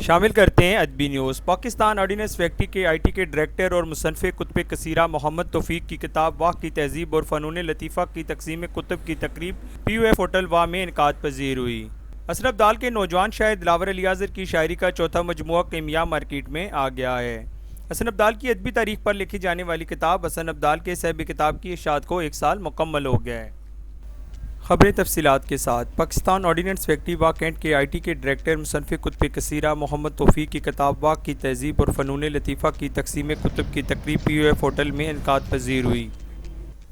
شامل کرتے ہیں ادبی نیوز۔ پاکستان آرڈیننس فیکٹری کے آئی ٹی کے ڈائریکٹر اور مصنف کتب کثیرہ محمد توفیق کی کتاب واہ کی تہذیب اور فنون لطیفہ کی تقسیم کتب کی تقریب پی یو ایف ہوٹل واہ میں انعقاد پذیر ہوئی۔ حسن عبدال کے نوجوان شاعر دلاور الیازر کی شاعری کا چوتھا مجموعہ کیمیا مارکیٹ میں آ گیا ہے۔ حسن عبدال کی ادبی تاریخ پر لکھی جانے والی کتاب حسن عبدال کے صاحب کتاب کی اشاعت کو 1 سال مکمل ہو گیا ہے۔ خبریں تفصیلات کے ساتھ۔ پاکستان آرڈیننس فیکٹری واہ کینٹ کے آئی ٹی کے ڈائریکٹر مصنف کتب کثیرہ محمد توفیق کی کتاب واہ کی تہذیب اور فنون لطیفہ کی تقسیم کتب کی تقریب پی یو ایف ہوٹل میں انعقاد پذیر ہوئی،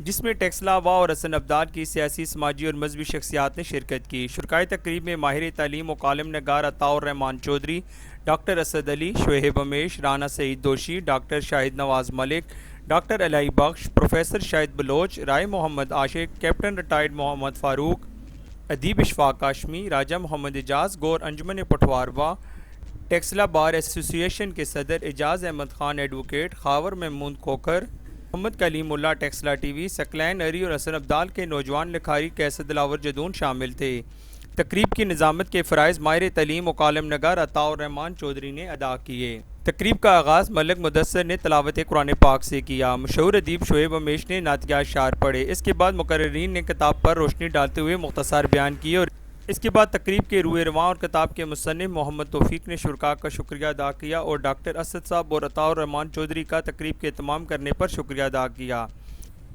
جس میں ٹیکسلا واہ اور حسن عبدال کی سیاسی، سماجی اور مذہبی شخصیات نے شرکت کی۔ شرکائے تقریب میں ماہر تعلیم و کالم نگار عطاء چودھری، ڈاکٹر اسد علی، شعیب امیش، رانا سعید دوشی، ڈاکٹر شاہد نواز ملک، ڈاکٹر الہی بخش، پروفیسر شاہد بلوچ، رائے محمد عاشق، کیپٹن ریٹائرڈ محمد فاروق، ادیب اشفاق کاشمی، راجہ محمد اعجاز، گور انجمن پٹوار واہ، ٹیکسلا بار ایسوسی ایشن کے صدر اعجاز احمد خان ایڈوکیٹ، خاور محمود کوکر، محمد کلیم اللہ ٹیکسلا ٹی وی، ثقلین اری اور حسن عبدال کے نوجوان لکھاری قیصر دلاور جدون شامل تھے۔ تقریب کی نظامت کے فرائض ماہر تعلیم و کالم نگار عطاء چودھری نے ادا کیے۔ تقریب کا آغاز ملک مدثر نے تلاوت قرآن پاک سے کیا۔ مشہور ادیب شعیب امیش نے نعتیہ اشعار پڑھے۔ اس کے بعد مقررین نے کتاب پر روشنی ڈالتے ہوئے مختصر بیان کیے اور اس کے بعد تقریب کے روح رواں اور کتاب کے مصنف محمد توفیق نے شرکاء کا شکریہ ادا کیا اور ڈاکٹر اسد صاحب اور عطاء چودھری کا تقریب کے اہتمام کرنے پر شکریہ ادا کیا۔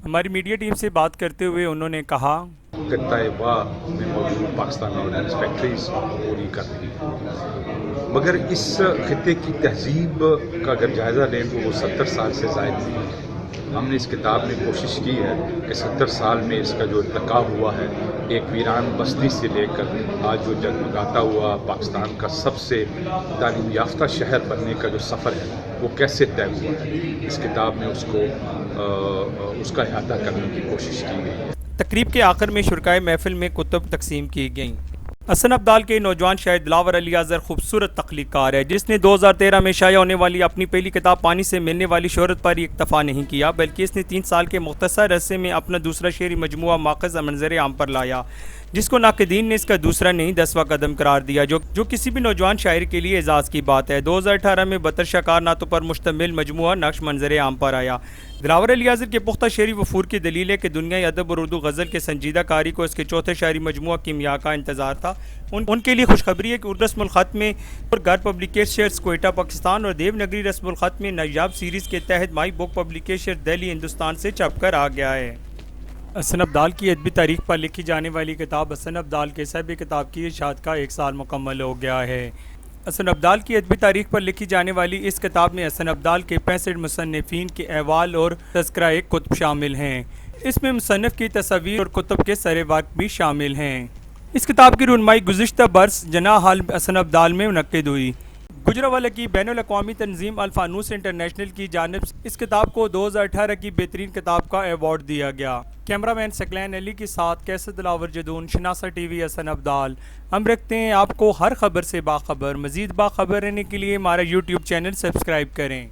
ہماری میڈیا ٹیم سے بات کرتے ہوئے انہوں نے کہا، خطۂ واہ میں موجود پاکستان آرڈیننس فیکٹریز پوری کر رہی ہے، مگر اس خطے کی تہذیب کا اگر جائزہ لیں تو وہ 70 سال سے زائد نہیں ہے۔ ہم نے اس کتاب میں کوشش کی ہے کہ 70 سال میں اس کا جو ارتقا ہوا ہے، ایک ویران بستی سے لے کر آج جو جگمگاتا ہوا پاکستان کا سب سے تعلیم یافتہ شہر بننے کا جو سفر ہے وہ کیسے طے ہوا ہے، اس کتاب میں اس کا احاطہ کرنے کی کوشش کی گئی ہے۔ تقریب کے آخر میں شرکائے محفل میں کتب تقسیم کی گئیں۔ حسن عبدال کے نوجوان شاعر دلاور الیازر خوبصورت تخلیق کار ہے، جس نے 2013 میں شائع ہونے والی اپنی پہلی کتاب پانی سے ملنے والی شہرت پر ہی اکتفا نہیں کیا، بلکہ اس نے 3 سال کے مختصر عرصے میں اپنا دوسرا شعری مجموعہ ماخذ منظر عام پر لایا، جس کو ناقدین نے اس کا دوسرا نہیں 10واں قدم قرار دیا، جو کسی بھی نوجوان شاعر کے لیے اعزاز کی بات ہے۔ 2018 میں 72 شاکارناموں پر مشتمل مجموعہ نقش منظر عام پر آیا۔ دلاور الیازر کے پختہ شعری وفور کی دلیل ہے کہ دنیای ادب اور اردو غزل کے سنجیدہ کاری کو اس کے چوتھے شاعری مجموعہ کیمیا کا انتظار تھا۔ ان کے لیے خوشخبری ہے کہ اردو رسم الخط میں اور گھر پبلیکیشنز کوئٹہ پاکستان اور دیونگری رسم الخط میں نایاب سیریز کے تحت مائی بک پبلیکیشن دہلی ہندوستان سے چھپ کر آ گیا ہے۔ حسن عبدال کی ادبی تاریخ پر لکھی جانے والی کتاب حسن عبدال کے صاحب کتاب کی اشاعت کا 1 سال مکمل ہو گیا ہے۔ حسن عبدال کی ادبی تاریخ پر لکھی جانے والی اس کتاب میں حسن عبدال کے 65 مصنفین کے احوال اور تذکرہ کتب شامل ہیں۔ اس میں مصنف کی تصاویر اور کتب کے سر ورق بھی شامل ہیں۔ اس کتاب کی رونمائی گزشتہ برس جناح ہال حسن عبدال میں منعقد ہوئی۔ گجرانوالہ کی بین الاقوامی تنظیم الفانوس انٹرنیشنل کی جانب سے اس کتاب کو 2018 کی بہترین کتاب کا ایوارڈ دیا گیا۔ کیمرہ مین ثقلین علی کے ساتھ قیصر دلاور جدون شناسا ٹی وی حسن عبدال۔ ہم رکھتے ہیں آپ کو ہر خبر سے باخبر۔ مزید باخبر رہنے کے لیے ہمارا یوٹیوب چینل سبسکرائب کریں۔